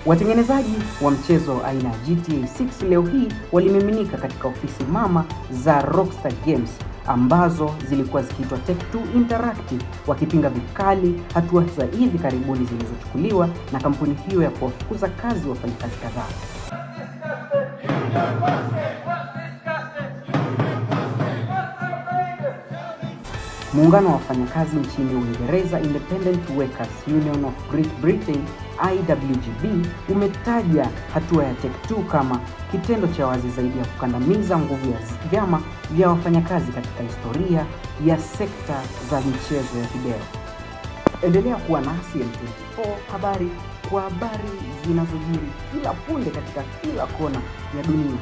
Watengenezaji wa mchezo aina ya GTA 6 leo hii walimiminika katika ofisi mama za Rockstar Games ambazo zilikuwa zikiitwa Take-Two Interactive, wakipinga vikali hatua za hivi karibuni zilizochukuliwa na kampuni hiyo ya kuwafukuza kazi wafanyakazi kadhaa. Muungano wa wafanyakazi nchini Uingereza, Independent Workers Union of Great Britain IWGB, umetaja hatua ya Take-Two kama kitendo cha wazi zaidi ya kukandamiza nguvu ya vyama vya wafanyakazi katika historia ya sekta za michezo ya video. Endelea kuwa nasi M24 kwa habari zinazojiri kila punde katika kila kona ya dunia.